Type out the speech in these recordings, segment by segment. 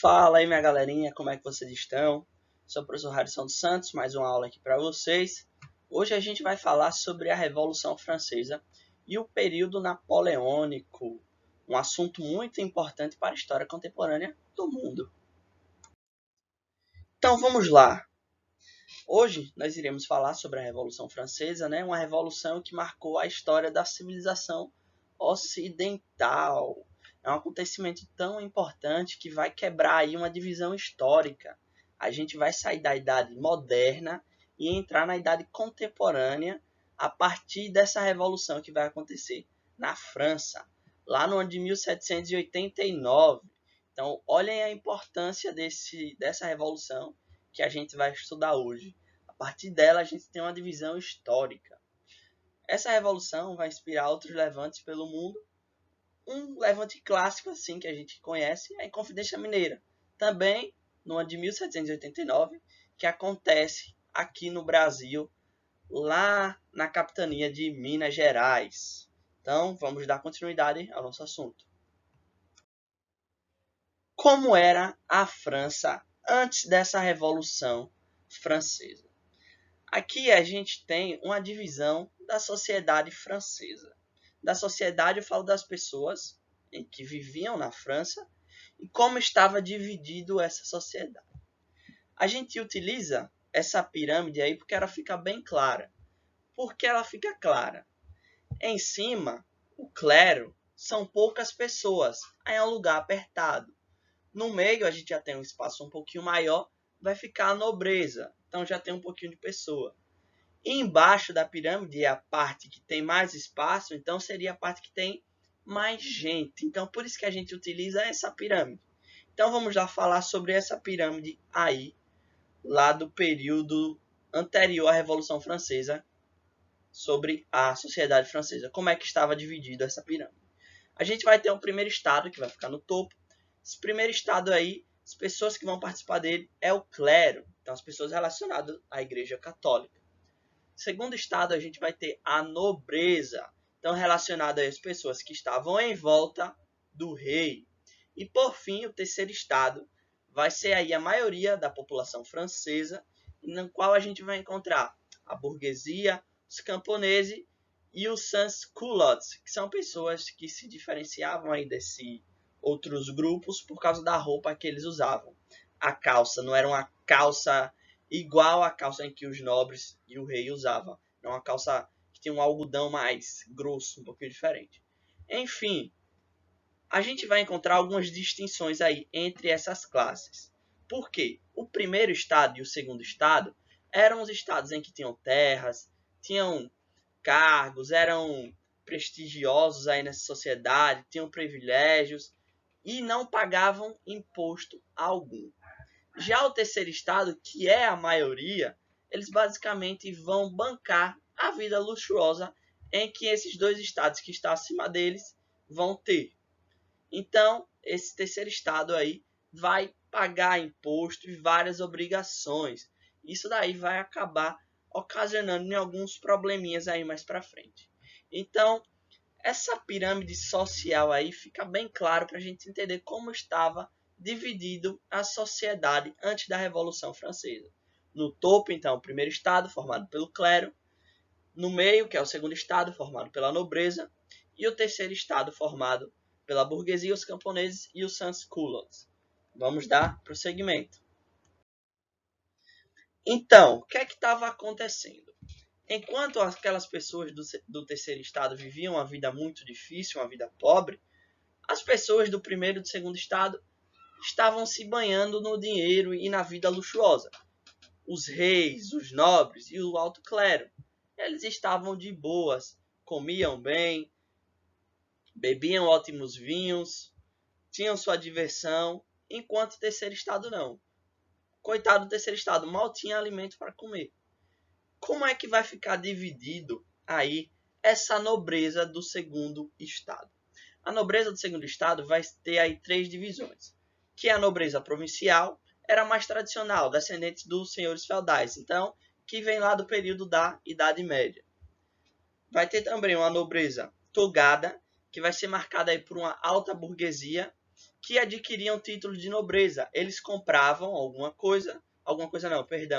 Fala aí, minha galerinha, como é que vocês estão? Sou o professor Harrison dos Santos, mais uma aula aqui para vocês. Hoje a gente vai falar sobre a Revolução Francesa e o período napoleônico, um assunto muito importante para a história contemporânea do mundo. Então vamos lá. Hoje nós iremos falar sobre a Revolução Francesa, uma revolução que marcou a história da civilização ocidental. É um acontecimento tão importante que vai quebrar aí uma divisão histórica. A gente vai sair da idade moderna e entrar na idade contemporânea a partir dessa revolução que vai acontecer na França, lá no ano de 1789. Então, olhem a importância dessa revolução que a gente vai estudar hoje. A partir dela, a gente tem uma divisão histórica. Essa revolução vai inspirar outros levantes pelo mundo. Um levante clássico assim que a gente conhece é a Inconfidência Mineira, também no ano de 1789, que acontece aqui no Brasil, lá na capitania de Minas Gerais. Então, vamos dar continuidade ao nosso assunto. Como era a França antes dessa Revolução Francesa? Aqui a gente tem uma divisão da sociedade francesa. Da sociedade eu falo das pessoas que viviam na França e como estava dividido essa sociedade. A gente utiliza essa pirâmide aí porque ela fica bem clara. Por que ela fica clara? Em cima, o clero são poucas pessoas, aí é um lugar apertado. No meio a gente já tem um espaço um pouquinho maior, vai ficar a nobreza, então já tem um pouquinho de pessoa. E embaixo da pirâmide é a parte que tem mais espaço, então seria a parte que tem mais gente. Então por isso que a gente utiliza essa pirâmide. Então vamos lá falar sobre essa pirâmide aí, lá do período anterior à Revolução Francesa, sobre a sociedade francesa. Como é que estava dividida essa pirâmide? A gente vai ter um primeiro estado que vai ficar no topo. Esse primeiro estado aí, as pessoas que vão participar dele é o clero, então as pessoas relacionadas à Igreja Católica. Segundo estado, a gente vai ter a nobreza, então relacionada às pessoas que estavam em volta do rei. E por fim, o terceiro estado vai ser aí a maioria da população francesa, no qual a gente vai encontrar a burguesia, os camponeses e os sans-culottes, que são pessoas que se diferenciavam aí desses outros grupos por causa da roupa que eles usavam. A calça não era uma calça igual à calça em que os nobres e o rei usavam. É uma calça que tinha um algodão mais grosso, um pouquinho diferente. Enfim, a gente vai encontrar algumas distinções aí entre essas classes. Por quê? O primeiro estado e o segundo estado eram os estados em que tinham terras, tinham cargos, eram prestigiosos aí nessa sociedade, tinham privilégios e não pagavam imposto algum. Já o terceiro estado, que é a maioria, eles basicamente vão bancar a vida luxuosa em que esses dois estados que estão acima deles vão ter. Então, esse terceiro estado aí vai pagar imposto e várias obrigações. Isso daí vai acabar ocasionando em alguns probleminhas aí mais para frente. Então, essa pirâmide social aí fica bem claro para a gente entender como estava dividido a sociedade antes da Revolução Francesa. No topo, então, o primeiro estado, formado pelo clero. No meio, que é o segundo estado, formado pela nobreza. E o terceiro estado, formado pela burguesia, os camponeses e os sans-culottes. Vamos dar prosseguimento. Então, o que é que estava acontecendo? Enquanto aquelas pessoas do terceiro estado viviam uma vida muito difícil, uma vida pobre, as pessoas do primeiro e do segundo estado estavam se banhando no dinheiro e na vida luxuosa. Os reis, os nobres e o alto clero, eles estavam de boas, comiam bem, bebiam ótimos vinhos, tinham sua diversão, enquanto o terceiro estado não. Coitado do terceiro estado, mal tinha alimento para comer. Como é que vai ficar dividido aí essa nobreza do segundo estado? A nobreza do segundo estado vai ter aí três divisões, que é a nobreza provincial, era mais tradicional, descendentes dos senhores feudais, então, que vem lá do período da Idade Média. Vai ter também uma nobreza togada, que vai ser marcada aí por uma alta burguesia, que adquiriam título de nobreza. Eles compravam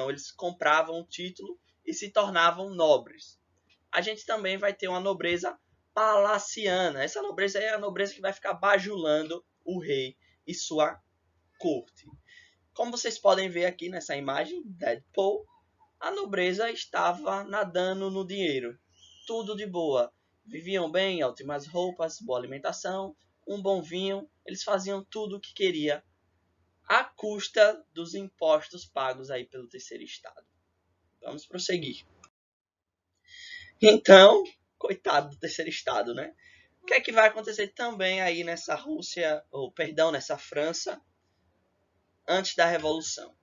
eles compravam o título e se tornavam nobres. A gente também vai ter uma nobreza palaciana. Essa nobreza é a nobreza que vai ficar bajulando o rei e sua corte. Como vocês podem ver aqui nessa imagem, Deadpool, a nobreza estava nadando no dinheiro. Tudo de boa. Viviam bem, ótimas roupas, boa alimentação, um bom vinho. Eles faziam tudo o que queria à custa dos impostos pagos aí pelo terceiro estado. Vamos prosseguir. Então, coitado do terceiro estado, né? O que é que vai acontecer também aí nessa Rússia, nessa França, antes da Revolução?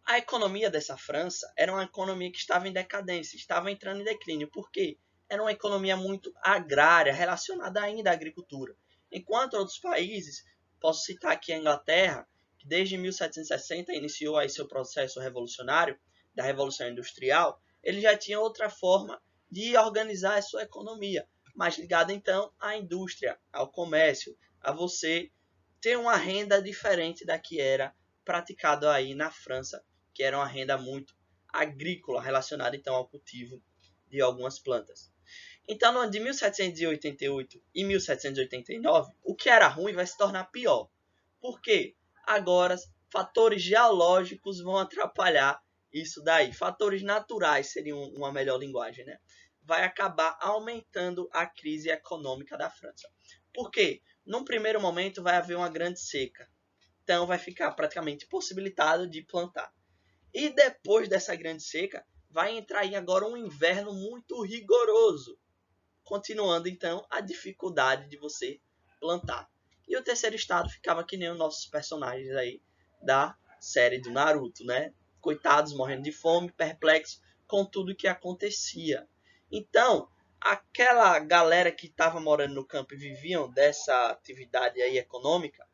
A economia dessa França era uma economia que estava em decadência, estava entrando em declínio. Por quê? Era uma economia muito agrária, relacionada ainda à agricultura. Enquanto outros países, posso citar aqui a Inglaterra, que desde 1760 iniciou aí seu processo revolucionário, da Revolução Industrial, ele já tinha outra forma de organizar a sua economia, mais ligada então à indústria, ao comércio, a você ter uma renda diferente da que era praticado aí na França, que era uma renda muito agrícola, relacionada então ao cultivo de algumas plantas. Então, no ano de 1788 e 1789, o que era ruim vai se tornar pior. Por quê? Agora, fatores geológicos vão atrapalhar isso daí. Fatores naturais seriam uma melhor linguagem, né? Vai acabar aumentando a crise econômica da França. Por quê? Num primeiro momento vai haver uma grande seca. Então vai ficar praticamente impossibilitado de plantar. E depois dessa grande seca, vai entrar aí agora um inverno muito rigoroso, continuando então a dificuldade de você plantar. E o terceiro estado ficava que nem os nossos personagens aí da série do Naruto, né? Coitados, morrendo de fome, perplexos com tudo que acontecia. Então, aquela galera que estava morando no campo e viviam dessa atividade aí econômica,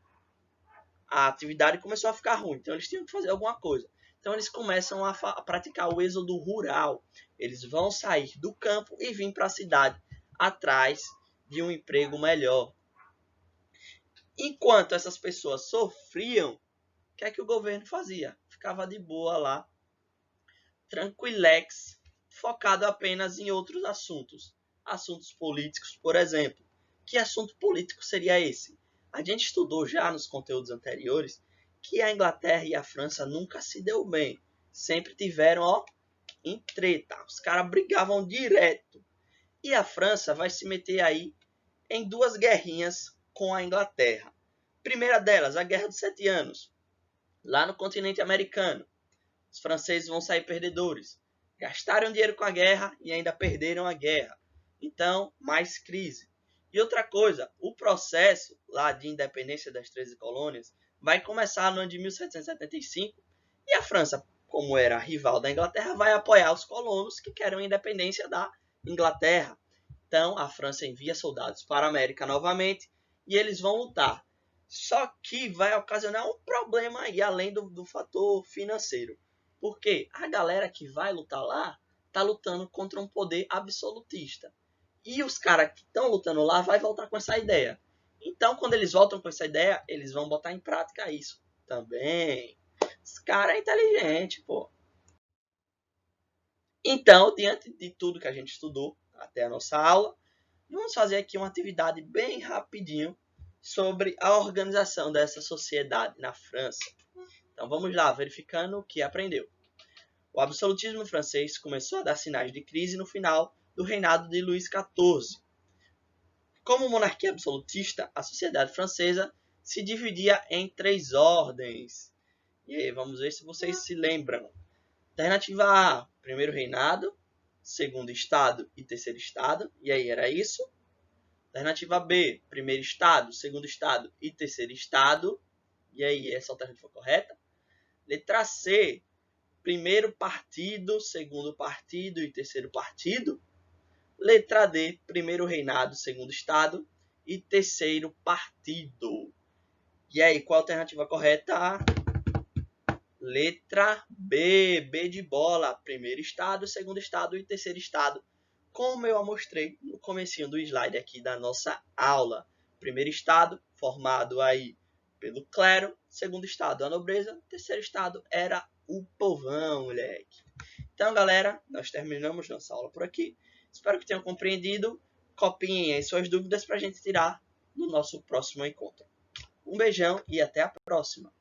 a atividade começou a ficar ruim. Então, eles tinham que fazer alguma coisa. Então, eles começam a praticar o êxodo rural. Eles vão sair do campo e vir para a cidade atrás de um emprego melhor. Enquanto essas pessoas sofriam, o que é que o governo fazia? Ficava de boa lá, tranquilex, focado apenas em outros assuntos. Assuntos políticos, por exemplo. Que assunto político seria esse? A gente estudou já nos conteúdos anteriores que a Inglaterra e a França nunca se deu bem. Sempre tiveram, em treta. Os caras brigavam direto. E a França vai se meter aí em duas guerrinhas com a Inglaterra. Primeira delas, a Guerra dos 7 Anos. Lá no continente americano. Os franceses vão sair perdedores. Gastaram dinheiro com a guerra e ainda perderam a guerra. Então, mais crise. E outra coisa, o processo lá de independência das 13 colônias vai começar no ano de 1775 e a França, como era rival da Inglaterra, vai apoiar os colonos que querem a independência da Inglaterra. Então, a França envia soldados para a América novamente e eles vão lutar. Só que vai ocasionar um problema aí, além do fator financeiro. Porque a galera que vai lutar lá está lutando contra um poder absolutista. E os caras que estão lutando lá vai voltar com essa ideia. Então, quando eles voltam com essa ideia, eles vão botar em prática isso também. Os caras é inteligente, pô. Então, diante de tudo que a gente estudou até a nossa aula, vamos fazer aqui uma atividade bem rapidinho sobre a organização dessa sociedade na França. Então vamos lá, verificando o que aprendeu. O absolutismo francês começou a dar sinais de crise no final do reinado de Luís XIV. Como monarquia absolutista, a sociedade francesa se dividia em 3 ordens. E aí, vamos ver se vocês se lembram. Alternativa A, primeiro reinado, segundo estado e terceiro estado. E aí era isso. Alternativa B, primeiro estado, segundo estado e terceiro estado. E aí, essa alternativa correta. Letra C, primeiro partido, segundo partido e terceiro partido. Letra D, primeiro reinado, segundo estado e terceiro partido. E aí, qual a alternativa correta? Letra B, B de bola, primeiro estado, segundo estado e terceiro estado. Como eu mostrei no comecinho do slide aqui da nossa aula. Primeiro estado, formado aí pelo clero, segundo estado a nobreza, terceiro estado era o povão, moleque. Então, galera, nós terminamos nossa aula por aqui. Espero que tenham compreendido. Copiem aí suas dúvidas para a gente tirar no nosso próximo encontro. Um beijão e até a próxima.